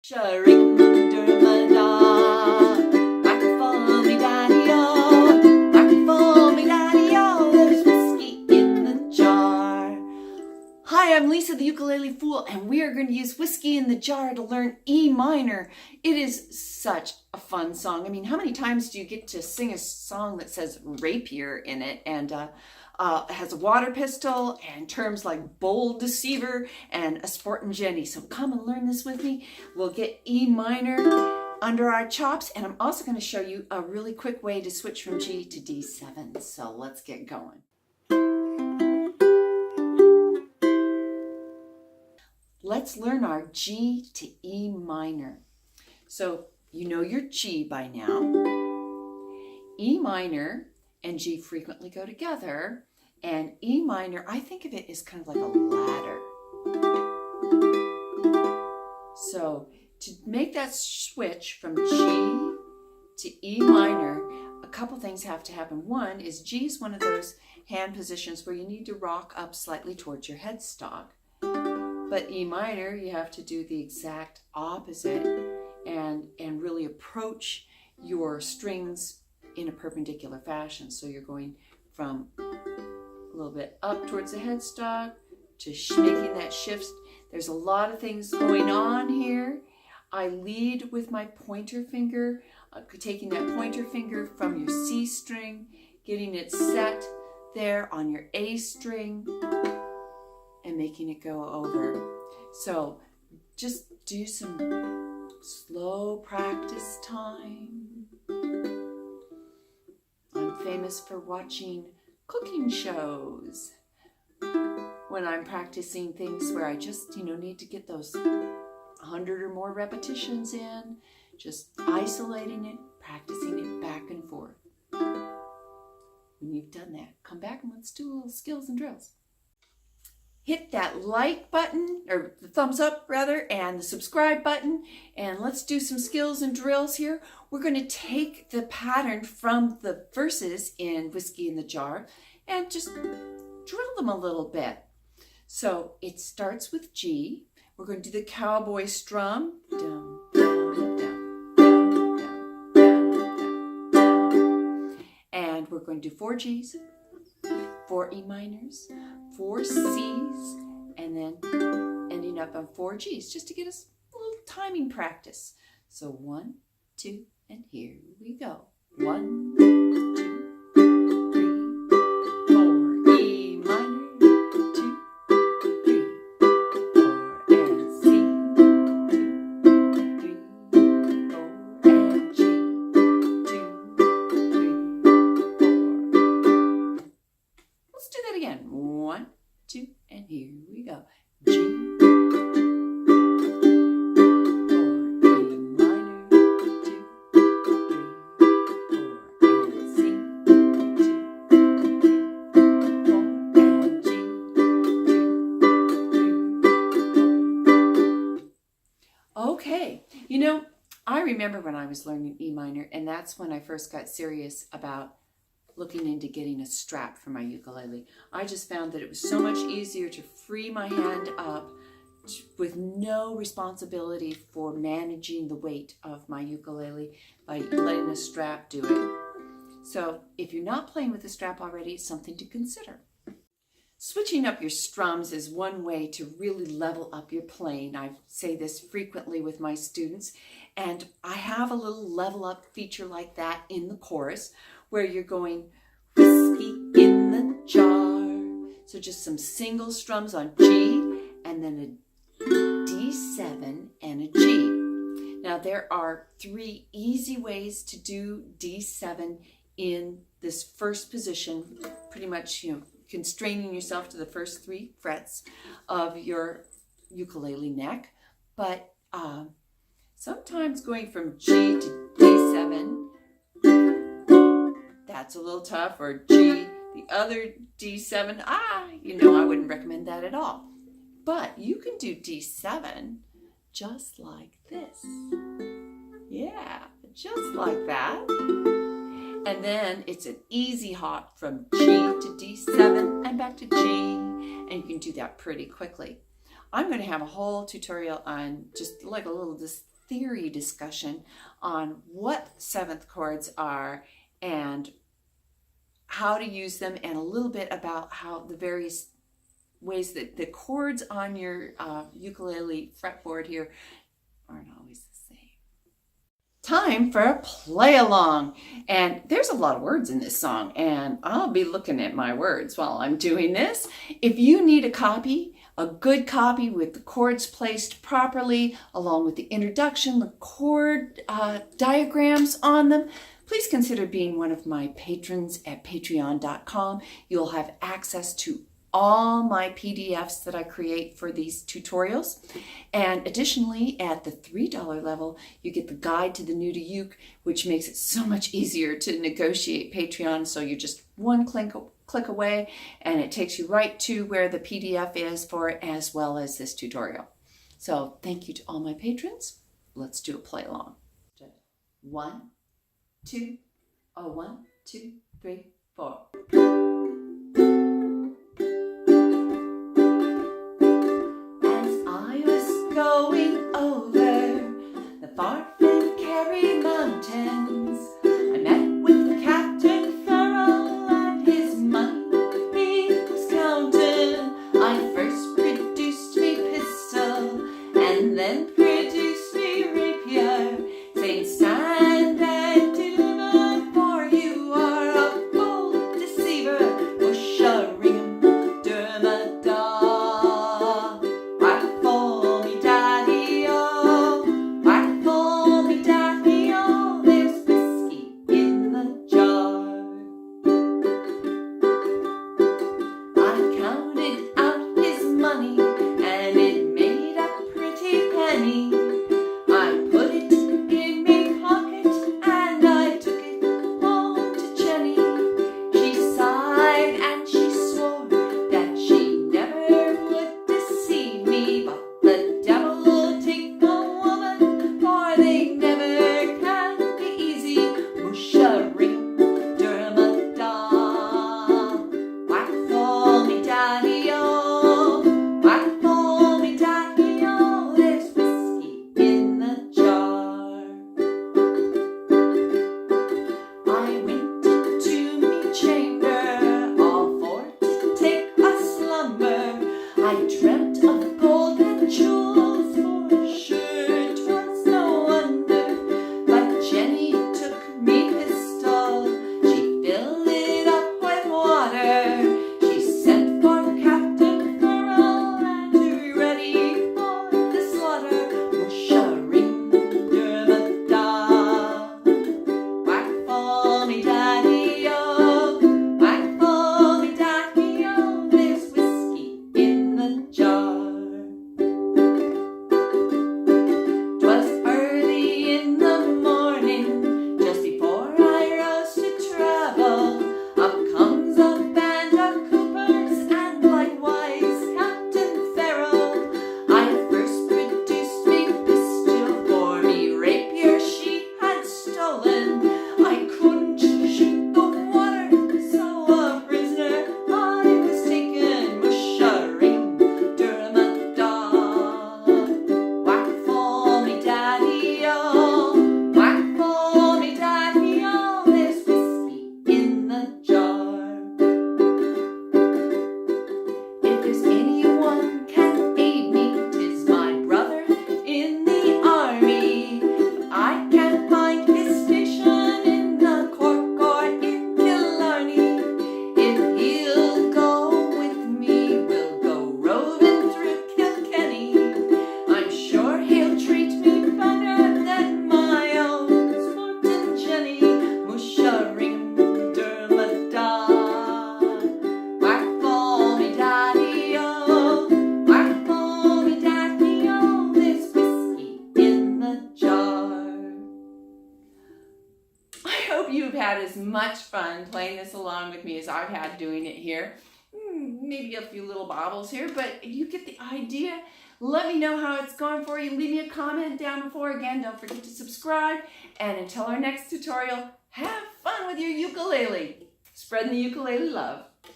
Sharing-a-da, microphone me daddy-o, microphone me daddy-o, there's whiskey in the jar. Hi, I'm Lisa the Ukulele Fool, and we are going to use Whiskey in the Jar to learn E minor. It is such a fun song. I mean, how many times do you get to sing a song that says rapier in it and has a water pistol and terms like bold deceiver and a sportin' Jenny? So come and learn this with me. We'll get E minor under our chops, and I'm also going to show you a really quick way to switch from G to D7. So let's get going. Let's learn our G to E minor. So you know your G by now. E minor and G frequently go together, and E minor, I think of it as kind of like a ladder. So to make that switch from G to E minor, a couple things have to happen. One is G is one of those hand positions where you need to rock up slightly towards your headstock. But E minor, you have to do the exact opposite and really approach your strings in a perpendicular fashion. So you're going from a little bit up towards the headstock to making that shift. There's a lot of things going on here. I lead with my pointer finger, taking that pointer finger from your C string, getting it set there on your A string, and making it go over. So just do some slow practice time. I'm famous for watching cooking shows when I'm practicing things where I just, need to get those 100 or more repetitions in, just isolating it, practicing it back and forth. When you've done that, come back and let's do a little skills and drills. Hit that like button, or the thumbs up rather, and the subscribe button, and let's do some skills and drills here. We're going to take the pattern from the verses in Whiskey in the Jar and just drill them a little bit. So it starts with G. We're going to do the cowboy strum. Down, down, down, down, down, down, down. And we're going to do 4 Gs, 4 E minors, 4 Cs, and then ending up on 4 Gs, just to get us a little timing practice. So 1, 2, and here we go. 1, 2, 3, 4, E minor, 2, 3, 4, and C, 2, 3, 4, and G, 2, 3, 4. Let's do that again. 1, 2, and here we go. G, 4, E minor, 2, 3, 4, and C, 2, 3, 4, and G, 2, 3, 4. Okay, I remember when I was learning E minor, and that's when I first got serious about looking into getting a strap for my ukulele. I just found that it was so much easier to free my hand up with no responsibility for managing the weight of my ukulele by letting a strap do it. So if you're not playing with a strap already, it's something to consider. Switching up your strums is one way to really level up your playing. I say this frequently with my students, and I have a little level up feature like that in the chorus, where you're going whiskey in the jar. So just some single strums on G, and then a D7 and a G. Now there are 3 easy ways to do D7 in this first position, pretty much, constraining yourself to the first 3 frets of your ukulele neck. But sometimes going from G to D7, that's a little tough, or G, the other D7, I wouldn't recommend that at all. But you can do D7 just like this. Yeah, just like that. And then it's an easy hop from G to D7 and back to G, and you can do that pretty quickly. I'm going to have a whole tutorial on just like a little theory discussion on what seventh chords are and how to use them, and a little bit about how the various ways that the chords on your ukulele fretboard here aren't always the same. Time for a play along. And there's a lot of words in this song, and I'll be looking at my words while I'm doing this. If you need a copy, a good copy with the chords placed properly, along with the introduction, the chord diagrams on them, please consider being one of my patrons at patreon.com. You'll have access to all my PDFs that I create for these tutorials. And additionally, at the $3 level, you get the guide to the new to uke, which makes it so much easier to negotiate Patreon. So you're just one click away, and it takes you right to where the PDF is for it, as well as this tutorial. So thank you to all my patrons. Let's do a play along. 1, 2, 1, 2, 3, 4. Going over the far and Kerry mountains, I met with Captain Farrell and his money he was counting. I first produced me pistol and then produced me rapier, saying, "Stand and deliver, for you are a bold deceiver." Bush a ring, Dermot. You've had as much fun playing this along with me as I've had doing it here. Maybe a few little bobbles here, but you get the idea. Let me know how it's going for you. Leave me a comment down below. Again, don't forget to subscribe. And until our next tutorial, have fun with your ukulele. Spreading the ukulele love.